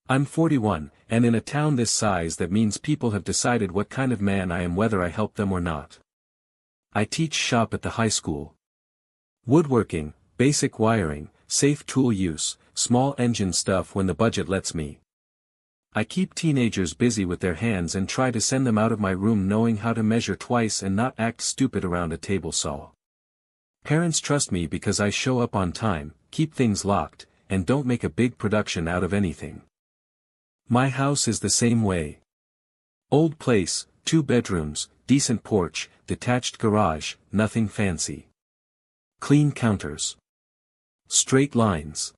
I'm 41, and in a town this size that means people have decided what kind of man I am whether I help them or not. I teach shop at the high school. Woodworking, basic wiring, safe tool use, small engine stuff when the budget lets me. I keep teenagers busy with their hands and try to send them out of my room knowing how to measure twice and not act stupid around a table saw. Parents trust me because I show up on time, keep things locked, and don't make a big production out of anything. My house is the same way. Old place, 2 bedrooms, decent porch, detached garage, nothing fancy. Clean counters. Straight lines.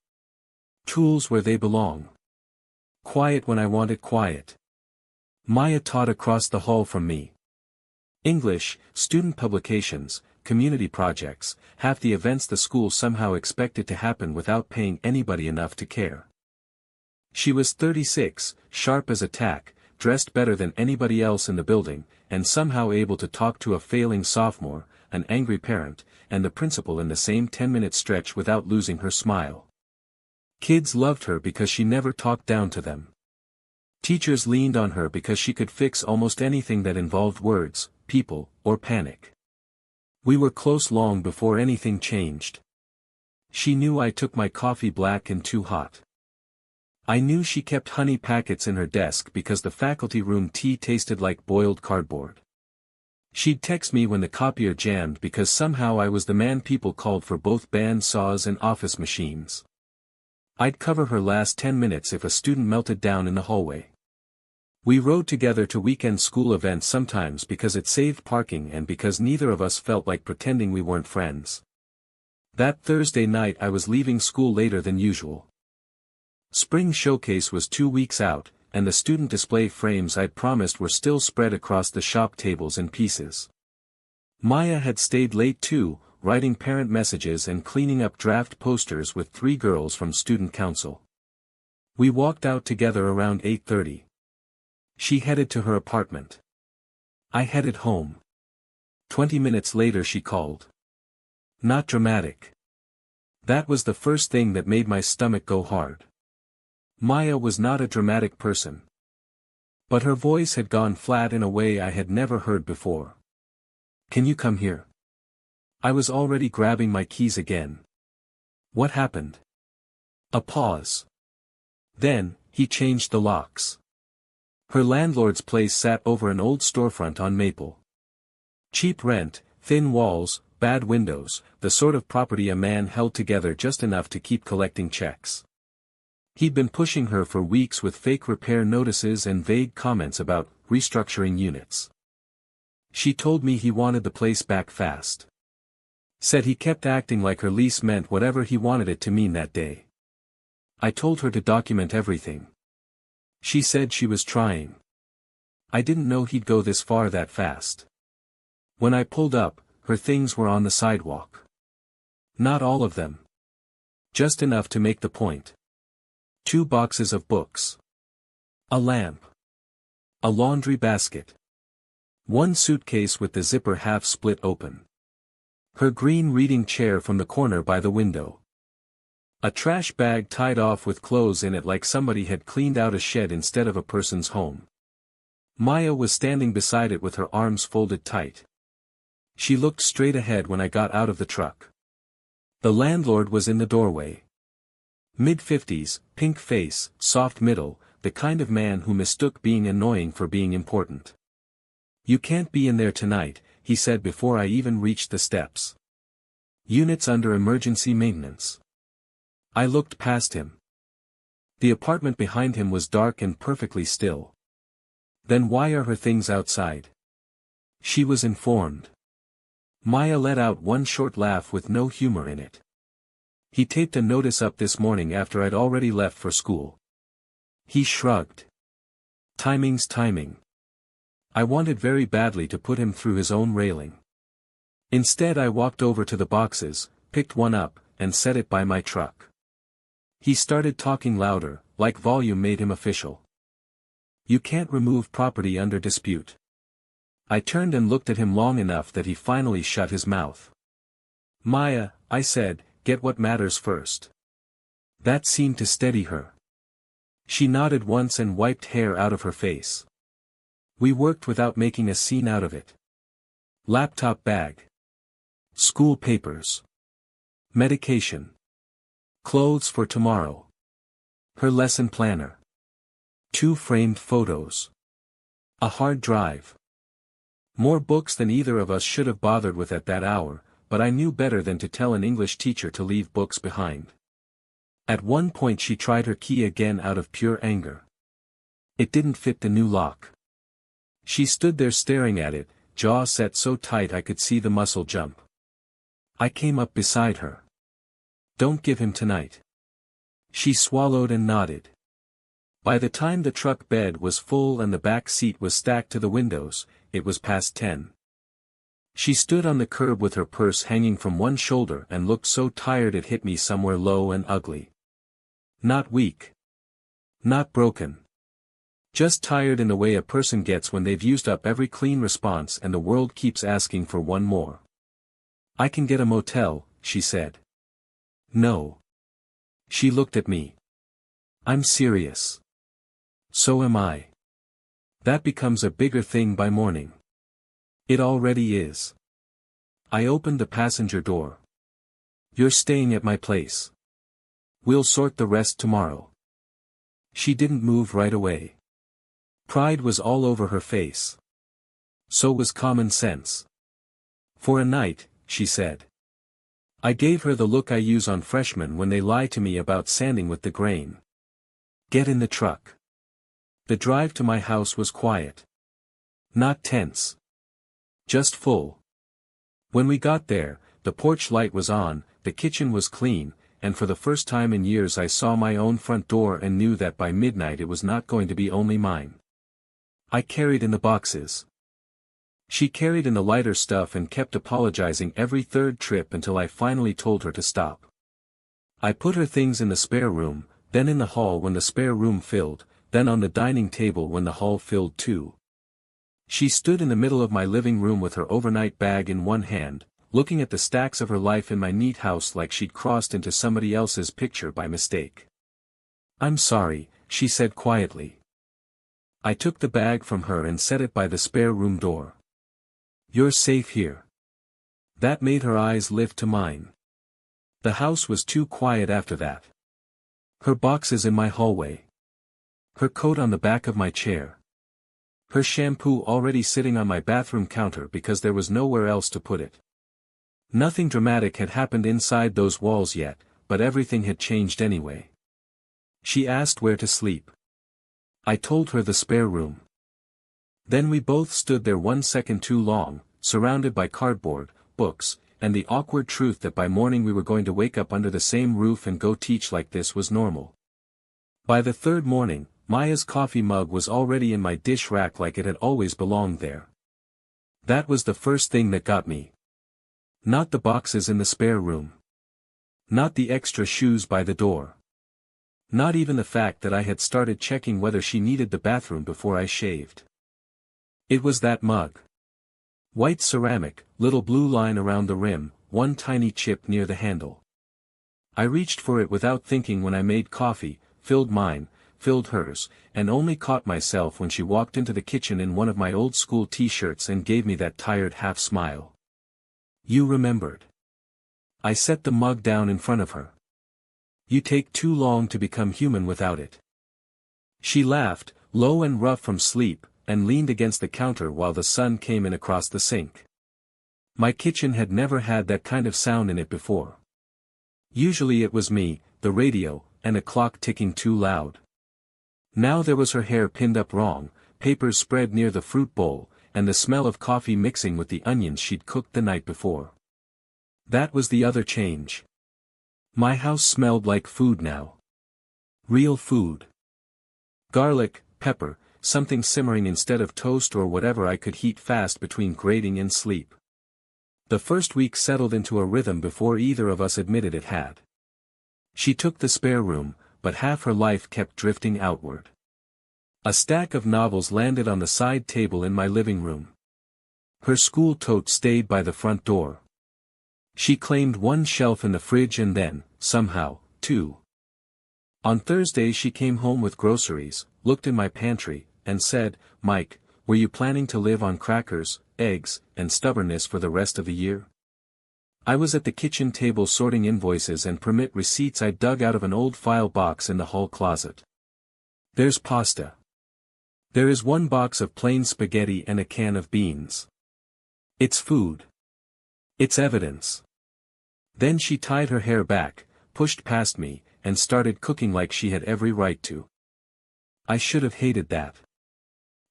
Tools where they belong. Quiet when I want it quiet. Maya taught across the hall from me. English, student publications, community projects, half the events the school somehow expected to happen without paying anybody enough to care. She was 36, sharp as a tack, dressed better than anybody else in the building, and somehow able to talk to a failing sophomore, an angry parent, and the principal in the same 10-minute stretch without losing her smile. Kids loved her because she never talked down to them. Teachers leaned on her because she could fix almost anything that involved words, people, or panic. We were close long before anything changed. She knew I took my coffee black and too hot. I knew she kept honey packets in her desk because the faculty room tea tasted like boiled cardboard. She'd text me when the copier jammed because somehow I was the man people called for both band saws and office machines. I'd cover her last 10 minutes if a student melted down in the hallway. We rode together to weekend school events sometimes because it saved parking and because neither of us felt like pretending we weren't friends. That Thursday night I was leaving school later than usual. Spring showcase was 2 weeks out, and the student display frames I'd promised were still spread across the shop tables in pieces. Maya had stayed late too, writing parent messages and cleaning up draft posters with 3 girls from student council. We walked out together around 8:30. She headed to her apartment. I headed home. 20 minutes later she called. Not dramatic. That was the first thing that made my stomach go hard. Maya was not a dramatic person. But her voice had gone flat in a way I had never heard before. Can you come here? I was already grabbing my keys again. What happened? A pause. Then, he changed the locks. Her landlord's place sat over an old storefront on Maple. Cheap rent, thin walls, bad windows, the sort of property a man held together just enough to keep collecting checks. He'd been pushing her for weeks with fake repair notices and vague comments about restructuring units. She told me he wanted the place back fast. Said he kept acting like her lease meant whatever he wanted it to mean that day. I told her to document everything. She said she was trying. I didn't know he'd go this far that fast. When I pulled up, her things were on the sidewalk. Not all of them. Just enough to make the point. 2 boxes of books. A lamp. A laundry basket. 1 suitcase with the zipper half split open. Her green reading chair from the corner by the window. A trash bag tied off with clothes in it like somebody had cleaned out a shed instead of a person's home. Maya was standing beside it with her arms folded tight. She looked straight ahead when I got out of the truck. The landlord was in the doorway. Mid-50s, pink face, soft middle, the kind of man who mistook being annoying for being important. You can't be in there tonight, he said before I even reached the steps. Units under emergency maintenance. I looked past him. The apartment behind him was dark and perfectly still. Then why are her things outside? She was informed. Maya let out one short laugh with no humor in it. He taped a notice up this morning after I'd already left for school. He shrugged. Timing's timing. I wanted very badly to put him through his own railing. Instead I walked over to the boxes, picked one up, and set it by my truck. He started talking louder, like volume made him official. You can't remove property under dispute. I turned and looked at him long enough that he finally shut his mouth. Maya, I said, get what matters first. That seemed to steady her. She nodded once and wiped hair out of her face. We worked without making a scene out of it. Laptop bag. School papers. Medication. Clothes for tomorrow. Her lesson planner. 2 framed photos. A hard drive. More books than either of us should have bothered with at that hour, but I knew better than to tell an English teacher to leave books behind. At one point she tried her key again out of pure anger. It didn't fit the new lock. She stood there staring at it, jaw set so tight I could see the muscle jump. I came up beside her. Don't give him tonight. She swallowed and nodded. By the time the truck bed was full and the back seat was stacked to the windows, it was past 10. She stood on the curb with her purse hanging from one shoulder and looked so tired it hit me somewhere low and ugly. Not weak. Not broken. Just tired in the way a person gets when they've used up every clean response and the world keeps asking for one more. I can get a motel, she said. No. She looked at me. I'm serious. So am I. That becomes a bigger thing by morning. It already is. I opened the passenger door. You're staying at my place. We'll sort the rest tomorrow. She didn't move right away. Pride was all over her face. So was common sense. For a night, she said. I gave her the look I use on freshmen when they lie to me about sanding with the grain. Get in the truck. The drive to my house was quiet. Not tense. Just full. When we got there, the porch light was on, the kitchen was clean, and for the first time in years I saw my own front door and knew that by midnight it was not going to be only mine. I carried in the boxes. She carried in the lighter stuff and kept apologizing every third trip until I finally told her to stop. I put her things in the spare room, then in the hall when the spare room filled, then on the dining table when the hall filled too. She stood in the middle of my living room with her overnight bag in one hand, looking at the stacks of her life in my neat house like she'd crossed into somebody else's picture by mistake. I'm sorry, she said quietly. I took the bag from her and set it by the spare room door. You're safe here. That made her eyes lift to mine. The house was too quiet after that. Her boxes in my hallway. Her coat on the back of my chair. Her shampoo already sitting on my bathroom counter because there was nowhere else to put it. Nothing dramatic had happened inside those walls yet, but everything had changed anyway. She asked where to sleep. I told her the spare room. Then we both stood there 1 second too long, surrounded by cardboard, books, and the awkward truth that by morning we were going to wake up under the same roof and go teach like this was normal. By the third morning, Maya's coffee mug was already in my dish rack like it had always belonged there. That was the first thing that got me. Not the boxes in the spare room. Not the extra shoes by the door. Not even the fact that I had started checking whether she needed the bathroom before I shaved. It was that mug. White ceramic, little blue line around the rim, one tiny chip near the handle. I reached for it without thinking when I made coffee, filled mine, filled hers, and only caught myself when she walked into the kitchen in one of my old school t-shirts and gave me that tired half smile. You remembered. I set the mug down in front of her. You take too long to become human without it. She laughed, low and rough from sleep, and leaned against the counter while the sun came in across the sink. My kitchen had never had that kind of sound in it before. Usually it was me, the radio, and a clock ticking too loud. Now there was her hair pinned up wrong, papers spread near the fruit bowl, and the smell of coffee mixing with the onions she'd cooked the night before. That was the other change. My house smelled like food now. Real food. Garlic, pepper, something simmering instead of toast or whatever I could heat fast between grating and sleep. The first week settled into a rhythm before either of us admitted it had. She took the spare room, but half her life kept drifting outward. A stack of novels landed on the side table in my living room. Her school tote stayed by the front door. She claimed one shelf in the fridge and then, somehow, two. On Thursday she came home with groceries, looked in my pantry, and said, "Mike, were you planning to live on crackers, eggs, and stubbornness for the rest of the year?" I was at the kitchen table sorting invoices and permit receipts I dug out of an old file box in the hall closet. "There's pasta. There is one box of plain spaghetti and a can of beans. It's food. It's evidence." Then she tied her hair back, pushed past me, and started cooking like she had every right to. I should have hated that.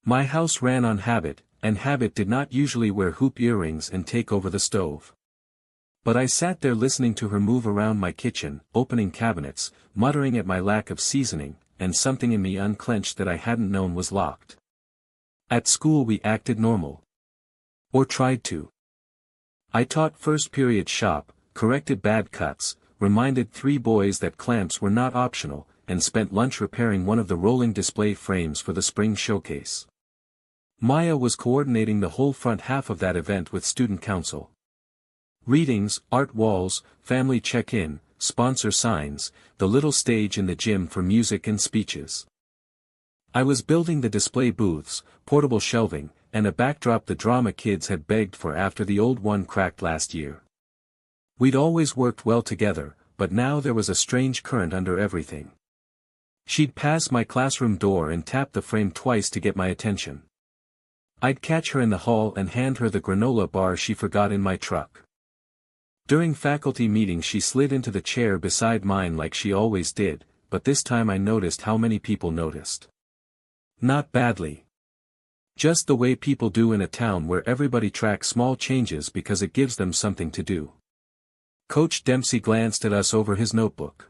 My house ran on habit, and habit did not usually wear hoop earrings and take over the stove. But I sat there listening to her move around my kitchen, opening cabinets, muttering at my lack of seasoning, and something in me unclenched that I hadn't known was locked. At school we acted normal. Or tried to. I taught first period shop, corrected bad cuts, reminded 3 boys that clamps were not optional, and spent lunch repairing one of the rolling display frames for the spring showcase. Maya was coordinating the whole front half of that event with student council. Readings, art walls, family check-in, sponsor signs, the little stage in the gym for music and speeches. I was building the display booths, portable shelving, and a backdrop the drama kids had begged for after the old one cracked last year. We'd always worked well together, but now there was a strange current under everything. She'd pass my classroom door and tap the frame twice to get my attention. I'd catch her in the hall and hand her the granola bar she forgot in my truck. During faculty meetings she slid into the chair beside mine like she always did, but this time I noticed how many people noticed. Not badly. Just the way people do in a town where everybody tracks small changes because it gives them something to do. Coach Dempsey glanced at us over his notebook.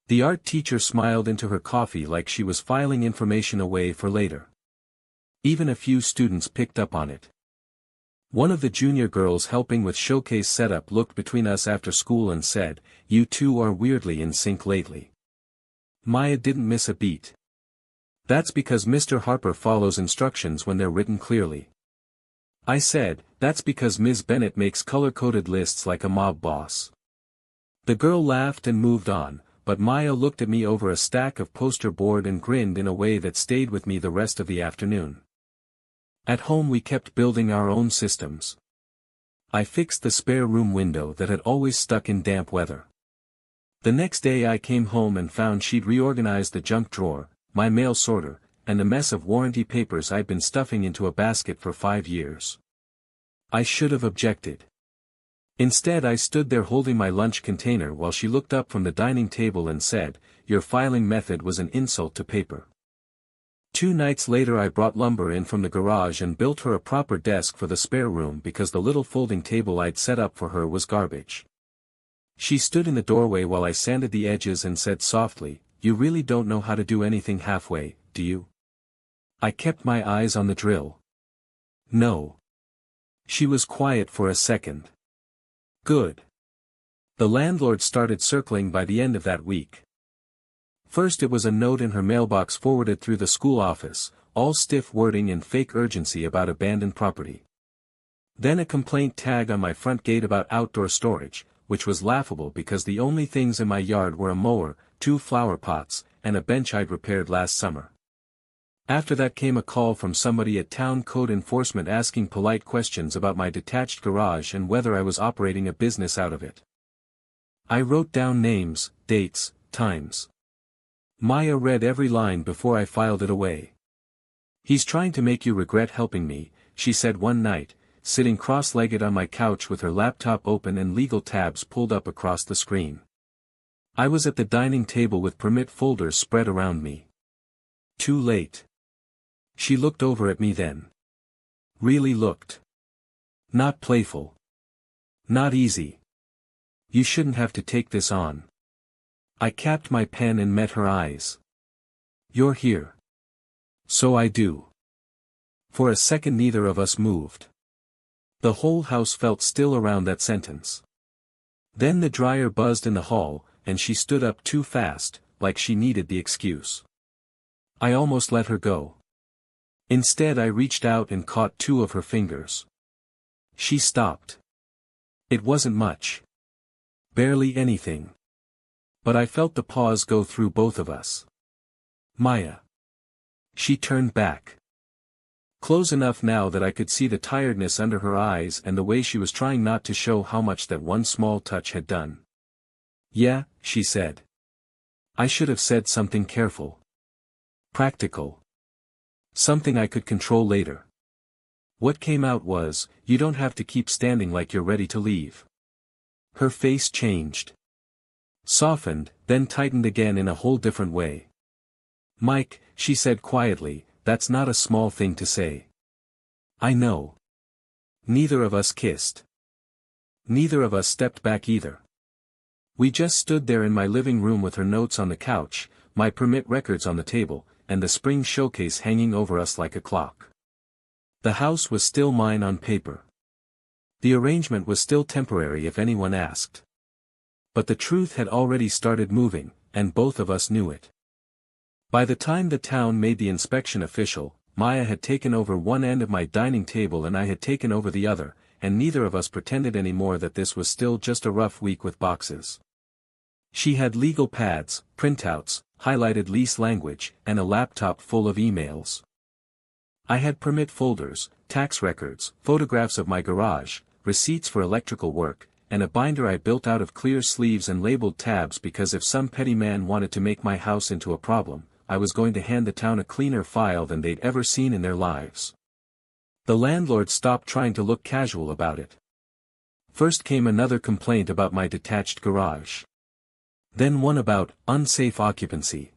The art teacher smiled into her coffee like she was filing information away for later. Even a few students picked up on it. One of the junior girls helping with showcase setup looked between us after school and said, "You two are weirdly in sync lately." Maya didn't miss a beat. "That's because Mr. Harper follows instructions when they're written clearly." I said, "That's because Ms. Bennett makes color-coded lists like a mob boss." The girl laughed and moved on, but Maya looked at me over a stack of poster board and grinned in a way that stayed with me the rest of the afternoon. At home we kept building our own systems. I fixed the spare room window that had always stuck in damp weather. The next day I came home and found she'd reorganized the junk drawer, my mail sorter, and the mess of warranty papers I'd been stuffing into a basket for 5 years. I should have objected. Instead I stood there holding my lunch container while she looked up from the dining table and said, "Your filing method was an insult to paper." 2 nights later I brought lumber in from the garage and built her a proper desk for the spare room because the little folding table I'd set up for her was garbage. She stood in the doorway while I sanded the edges and said softly, "You really don't know how to do anything halfway, do you?" I kept my eyes on the drill. "No." She was quiet for a second. "Good." The landlord started circling by the end of that week. First it was a note in her mailbox forwarded through the school office, all stiff wording and fake urgency about abandoned property. Then a complaint tag on my front gate about outdoor storage, which was laughable because the only things in my yard were a mower, 2 flower pots, and a bench I'd repaired last summer. After that came a call from somebody at town code enforcement asking polite questions about my detached garage and whether I was operating a business out of it. I wrote down names, dates, times. Maya read every line before I filed it away. "He's trying to make you regret helping me," she said one night, sitting cross-legged on my couch with her laptop open and legal tabs pulled up across the screen. I was at the dining table with permit folders spread around me. Too late. She looked over at me then. Really looked. Not playful. Not easy. "You shouldn't have to take this on." I capped my pen and met her eyes. "You're here." "So I do." For a second neither of us moved. The whole house felt still around that sentence. Then the dryer buzzed in the hall, and she stood up too fast, like she needed the excuse. I almost let her go. Instead I reached out and caught 2 of her fingers. She stopped. It wasn't much. Barely anything. But I felt the pause go through both of us. Maya. She turned back. Close enough now that I could see the tiredness under her eyes and the way she was trying not to show how much that one small touch had done. Yeah, she said. I should have said something careful. Practical. Something I could control later. What came out was, you don't have to keep standing like you're ready to leave. Her face changed. Softened, then tightened again in a whole different way. Mike, she said quietly, that's not a small thing to say. I know. Neither of us kissed. Neither of us stepped back either. We just stood there in my living room with her notes on the couch, my permit records on the table, and the spring showcase hanging over us like a clock. The house was still mine on paper. The arrangement was still temporary if anyone asked. But the truth had already started moving, and both of us knew it. By the time the town made the inspection official, Maya had taken over one end of my dining table and I had taken over the other, and neither of us pretended anymore that this was still just a rough week with boxes. She had legal pads, printouts, highlighted lease language, and a laptop full of emails. I had permit folders, tax records, photographs of my garage, receipts for electrical work, and a binder I built out of clear sleeves and labeled tabs because if some petty man wanted to make my house into a problem, I was going to hand the town a cleaner file than they'd ever seen in their lives. The landlord stopped trying to look casual about it. First came another complaint about my detached garage. Then one about unsafe occupancy.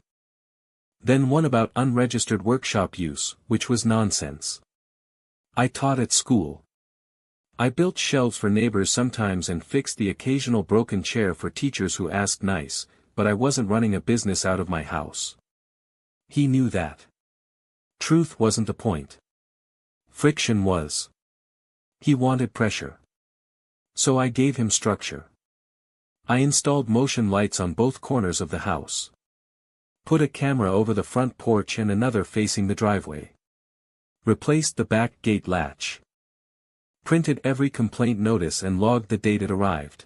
Then one about unregistered workshop use, which was nonsense. I taught at school. I built shelves for neighbors sometimes and fixed the occasional broken chair for teachers who asked nice, but I wasn't running a business out of my house. He knew that. Truth wasn't the point. Friction was. He wanted pressure. So I gave him structure. I installed motion lights on both corners of the house. Put a camera over the front porch and another facing the driveway. Replaced the back gate latch. Printed every complaint notice and logged the date it arrived.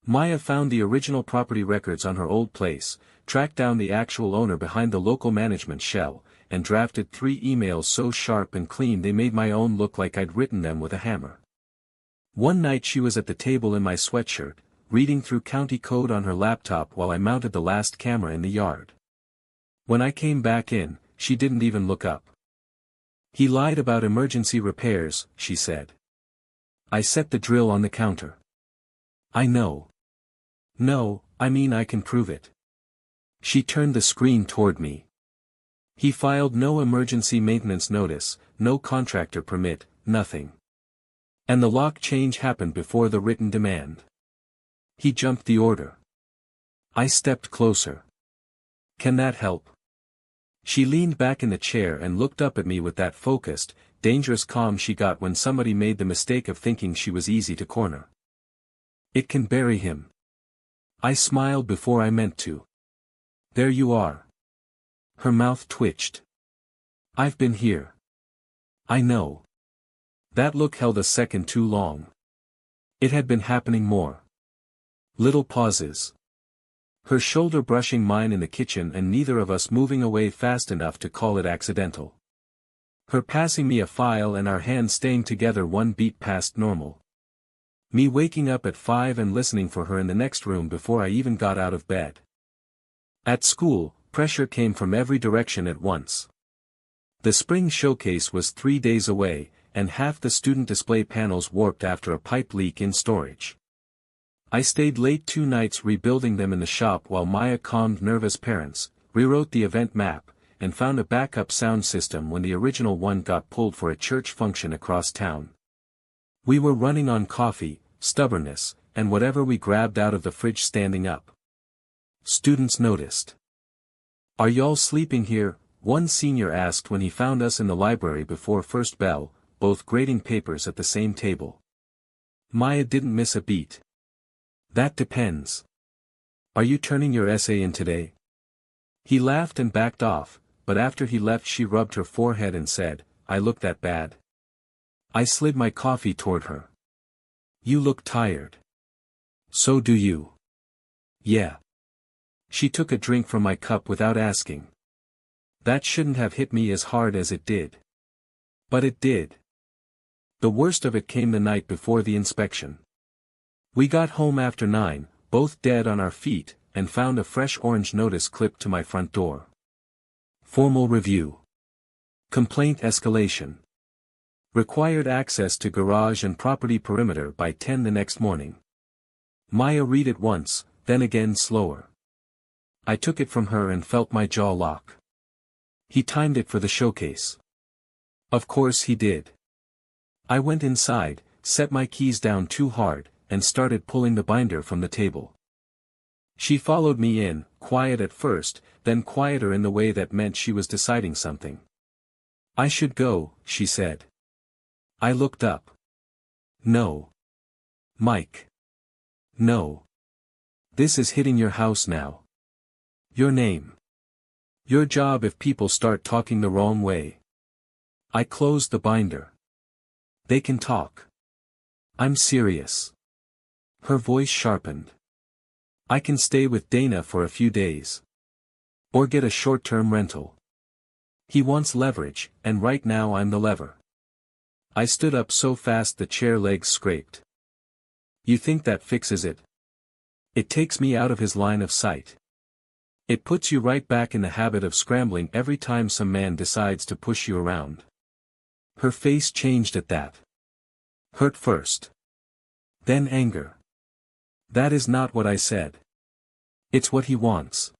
Maya found the original property records on her old place, tracked down the actual owner behind the local management shell, and drafted 3 emails so sharp and clean they made my own look like I'd written them with a hammer. One night she was at the table in my sweatshirt, reading through county code on her laptop while I mounted the last camera in the yard. When I came back in, she didn't even look up. He lied about emergency repairs, she said. I set the drill on the counter. I know. No, I mean I can prove it. She turned the screen toward me. He filed no emergency maintenance notice, no contractor permit, nothing. And the lock change happened before the written demand. He jumped the order. I stepped closer. Can that help? She leaned back in the chair and looked up at me with that focused, dangerous calm she got when somebody made the mistake of thinking she was easy to corner. It can bury him. I smiled before I meant to. There you are. Her mouth twitched. I've been here. I know. That look held a second too long. It had been happening more. Little pauses. Her shoulder brushing mine in the kitchen and neither of us moving away fast enough to call it accidental. Her passing me a file and our hands staying together one beat past normal. Me waking up at 5 and listening for her in the next room before I even got out of bed. At school, pressure came from every direction at once. The spring showcase was 3 days away, and half the student display panels warped after a pipe leak in storage. I stayed late 2 nights rebuilding them in the shop while Maya calmed nervous parents, rewrote the event map, and found a backup sound system when the original one got pulled for a church function across town. We were running on coffee, stubbornness, and whatever we grabbed out of the fridge standing up. Students noticed. Are y'all sleeping here? One senior asked when he found us in the library before first bell, both grading papers at the same table. Maya didn't miss a beat. That depends. Are you turning your essay in today? He laughed and backed off, but after he left she rubbed her forehead and said, I look that bad? I slid my coffee toward her. You look tired. So do you. Yeah. She took a drink from my cup without asking. That shouldn't have hit me as hard as it did. But it did. The worst of it came the night before the inspection. We got home after 9, both dead on our feet, and found a fresh orange notice clipped to my front door. Formal review. Complaint escalation. Required access to garage and property perimeter by 10 the next morning. Maya read it once, then again slower. I took it from her and felt my jaw lock. He timed it for the showcase. Of course he did. I went inside, set my keys down too hard, and started pulling the binder from the table. She followed me in, quiet at first, then quieter in the way that meant she was deciding something. I should go, she said. I looked up. No. Mike. No. This is hitting your house now. Your name. Your job if people start talking the wrong way. I closed the binder. They can talk. I'm serious. Her voice sharpened. I can stay with Dana for a few days. Or get a short-term rental. He wants leverage, and right now I'm the lever. I stood up so fast the chair legs scraped. You think that fixes it? It takes me out of his line of sight. It puts you right back in the habit of scrambling every time some man decides to push you around. Her face changed at that. Hurt first. Then anger. That is not what I said. It's what he wants.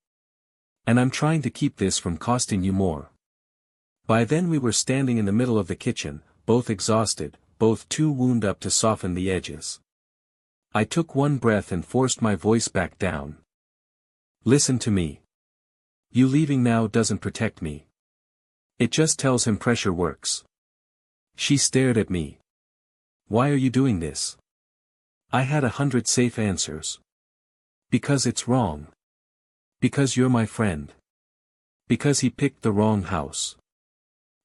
And I'm trying to keep this from costing you more. By then we were standing in the middle of the kitchen, both exhausted, both too wound up to soften the edges. I took one breath and forced my voice back down. Listen to me. You leaving now doesn't protect me. It just tells him pressure works. She stared at me. Why are you doing this? I had 100 safe answers. Because it's wrong. Because you're my friend. Because he picked the wrong house.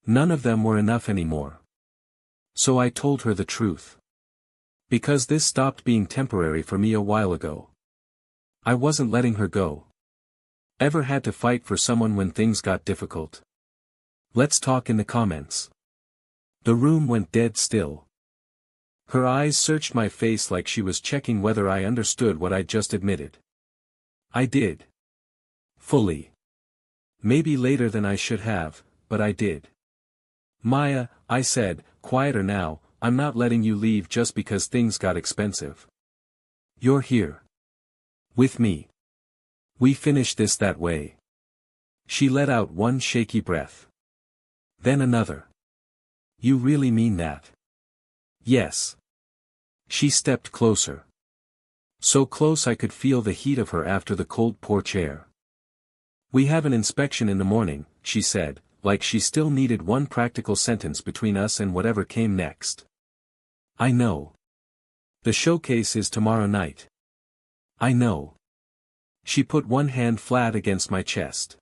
None of them were enough anymore. So I told her the truth. Because this stopped being temporary for me a while ago. I wasn't letting her go. Ever had to fight for someone when things got difficult? Let's talk in the comments. The room went dead still. Her eyes searched my face like she was checking whether I understood what I'd just admitted. I did. Fully. Maybe later than I should have, but I did. Maya, I said, quieter now, I'm not letting you leave just because things got expensive. You're here. With me. We finish this that way. She let out one shaky breath. Then another. You really mean that? Yes. She stepped closer. So close I could feel the heat of her after the cold porch air. We have an inspection in the morning, she said, like she still needed one practical sentence between us and whatever came next. I know. The showcase is tomorrow night. I know. She put one hand flat against my chest.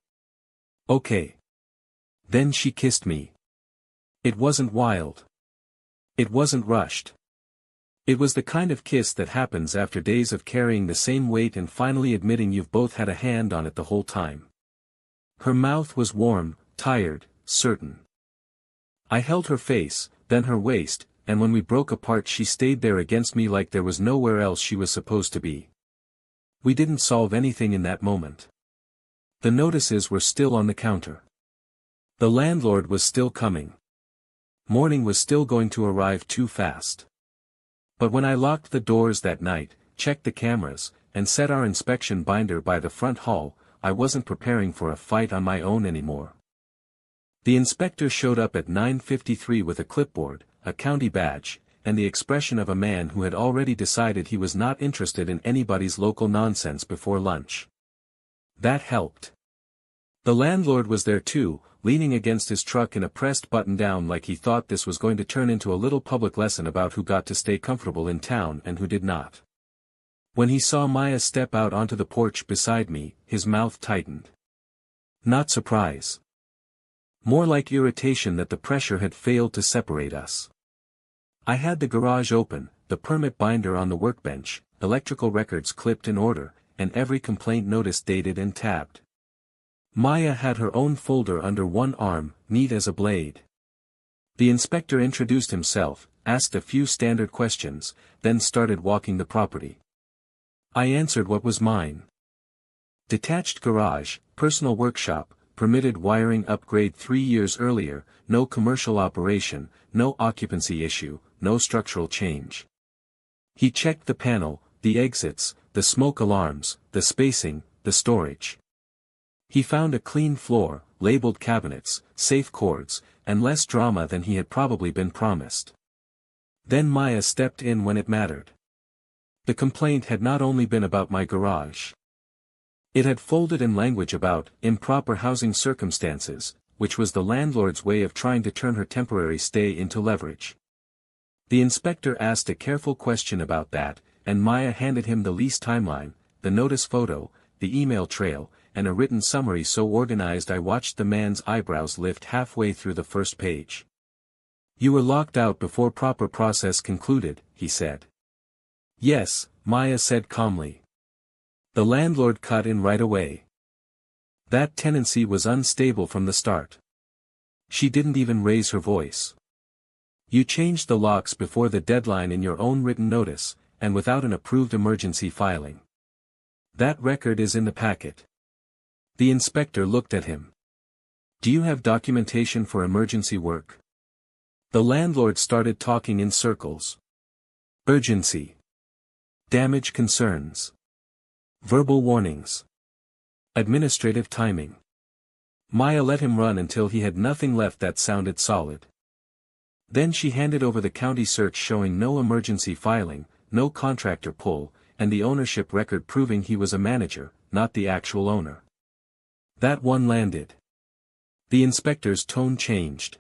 Okay. Then she kissed me. It wasn't wild. It wasn't rushed. It was the kind of kiss that happens after days of carrying the same weight and finally admitting you've both had a hand on it the whole time. Her mouth was warm, tired, certain. I held her face, then her waist, and when we broke apart she stayed there against me like there was nowhere else she was supposed to be. We didn't solve anything in that moment. The notices were still on the counter. The landlord was still coming. Morning was still going to arrive too fast. But when I locked the doors that night, checked the cameras, and set our inspection binder by the front hall, I wasn't preparing for a fight on my own anymore. The inspector showed up at 9:53 with a clipboard, a county badge, and the expression of a man who had already decided he was not interested in anybody's local nonsense before lunch. That helped. The landlord was there too, leaning against his truck in a pressed button-down like he thought this was going to turn into a little public lesson about who got to stay comfortable in town and who did not. When he saw Maya step out onto the porch beside me, his mouth tightened. Not surprise. More like irritation that the pressure had failed to separate us. I had the garage open, the permit binder on the workbench, electrical records clipped in order, and every complaint notice dated and tabbed. Maya had her own folder under one arm, neat as a blade. The inspector introduced himself, asked a few standard questions, then started walking the property. I answered what was mine. Detached garage, personal workshop, permitted wiring upgrade 3 years earlier, no commercial operation, no occupancy issue, no structural change. He checked the panel, the exits, the smoke alarms, the spacing, the storage. He found a clean floor, labeled cabinets, safe cords, and less drama than he had probably been promised. Then Maya stepped in when it mattered. The complaint had not only been about my garage. It had folded in language about improper housing circumstances, which was the landlord's way of trying to turn her temporary stay into leverage. The inspector asked a careful question about that, and Maya handed him the lease timeline, the notice photo, the email trail, and a written summary so organized I watched the man's eyebrows lift halfway through the first page. "You were locked out before proper process concluded," he said. "Yes," Maya said calmly. "The landlord cut in right away. That tenancy was unstable from the start. She didn't even raise her voice. You changed the locks before the deadline in your own written notice, and without an approved emergency filing. That record is in the packet." The inspector looked at him. "Do you have documentation for emergency work?" The landlord started talking in circles. Urgency. Damage concerns. Verbal warnings. Administrative timing. Maya let him run until he had nothing left that sounded solid. Then she handed over the county search showing no emergency filing, no contractor pull, and the ownership record proving he was a manager, not the actual owner. That one landed. The inspector's tone changed.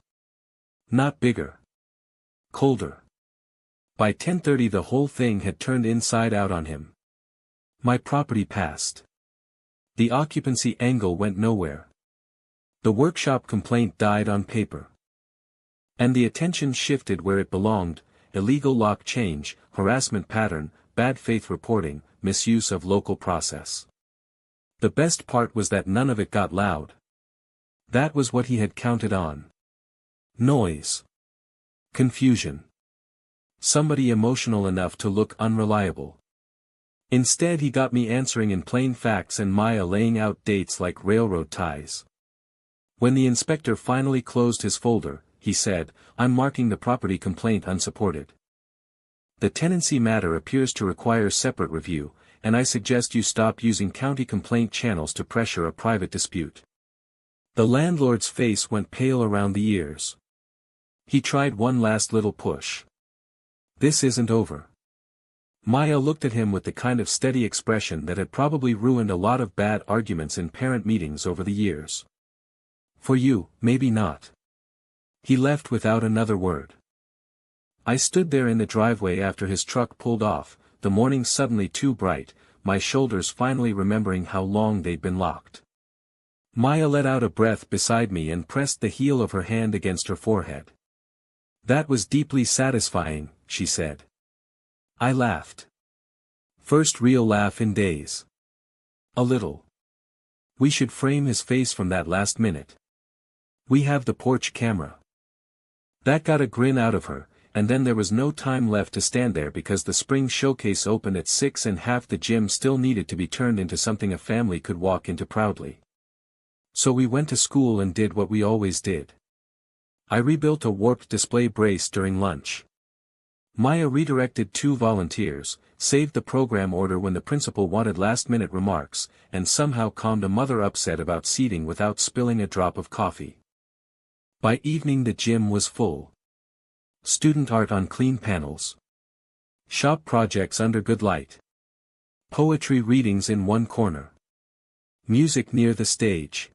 Not bigger. Colder. By 10:30 the whole thing had turned inside out on him. My property passed. The occupancy angle went nowhere. The workshop complaint died on paper. And the attention shifted where it belonged: illegal lock change, harassment pattern, bad faith reporting, misuse of local process. The best part was that none of it got loud. That was what he had counted on. Noise. Confusion. Somebody emotional enough to look unreliable. Instead he got me answering in plain facts and Maya laying out dates like railroad ties. When the inspector finally closed his folder, he said, "I'm marking the property complaint unsupported. The tenancy matter appears to require separate review, and I suggest you stop using county complaint channels to pressure a private dispute." The landlord's face went pale around the ears. He tried one last little push. "This isn't over." Maya looked at him with the kind of steady expression that had probably ruined a lot of bad arguments in parent meetings over the years. "For you, maybe not." He left without another word. I stood there in the driveway after his truck pulled off, the morning suddenly too bright, my shoulders finally remembering how long they'd been locked. Maya let out a breath beside me and pressed the heel of her hand against her forehead. "That was deeply satisfying," she said. I laughed. First real laugh in days. A little. We should frame his face from that last minute. We have the porch camera. That got a grin out of her, and then there was no time left to stand there because the spring showcase opened at 6 and half the gym still needed to be turned into something a family could walk into proudly. So we went to school and did what we always did. I rebuilt a warped display brace during lunch. Maya redirected 2 volunteers, saved the program order when the principal wanted last-minute remarks, and somehow calmed a mother upset about seating without spilling a drop of coffee. By evening the gym was full. Student art on clean panels. Shop projects under good light. Poetry readings in one corner. Music near the stage.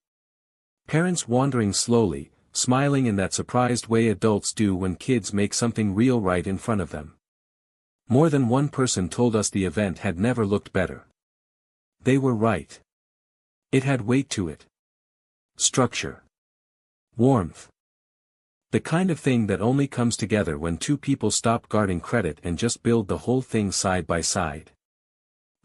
Parents wandering slowly, smiling in that surprised way adults do when kids make something real right in front of them. More than one person told us the event had never looked better. They were right. It had weight to it. Structure. Warmth. The kind of thing that only comes together when 2 people stop guarding credit and just build the whole thing side by side.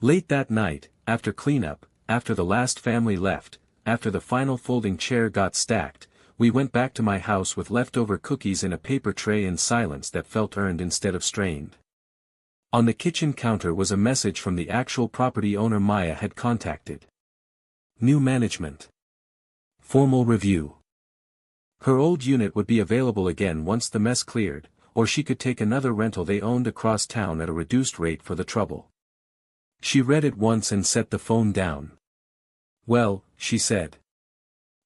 Late that night, after cleanup, after the last family left, after the final folding chair got stacked, we went back to my house with leftover cookies in a paper tray in silence that felt earned instead of strained. On the kitchen counter was a message from the actual property owner Maya had contacted. New management. Formal review. Her old unit would be available again once the mess cleared, or she could take another rental they owned across town at a reduced rate for the trouble. She read it once and set the phone down. "Well," she said.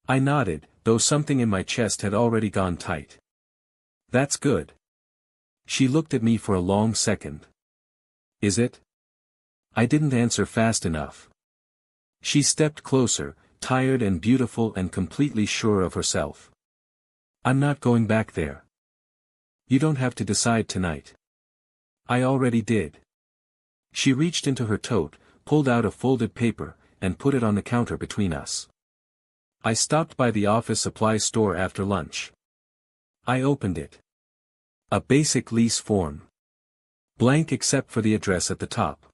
I nodded, though something in my chest had already gone tight. "That's good." She looked at me for a long second. "Is it?" I didn't answer fast enough. She stepped closer, tired and beautiful and completely sure of herself. "I'm not going back there." "You don't have to decide tonight." "I already did." She reached into her tote, pulled out a folded paper, and put it on the counter between us. I stopped by the office supply store after lunch. I opened it. A basic lease form. Blank except for the address at the top.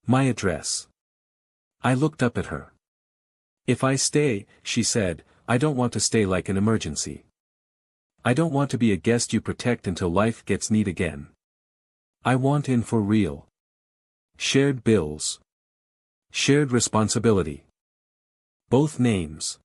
My address. I looked up at her. "If I stay," she said, "I don't want to stay like an emergency. I don't want to be a guest you protect until life gets neat again. I want in for real. Shared bills. Shared responsibility. Both names.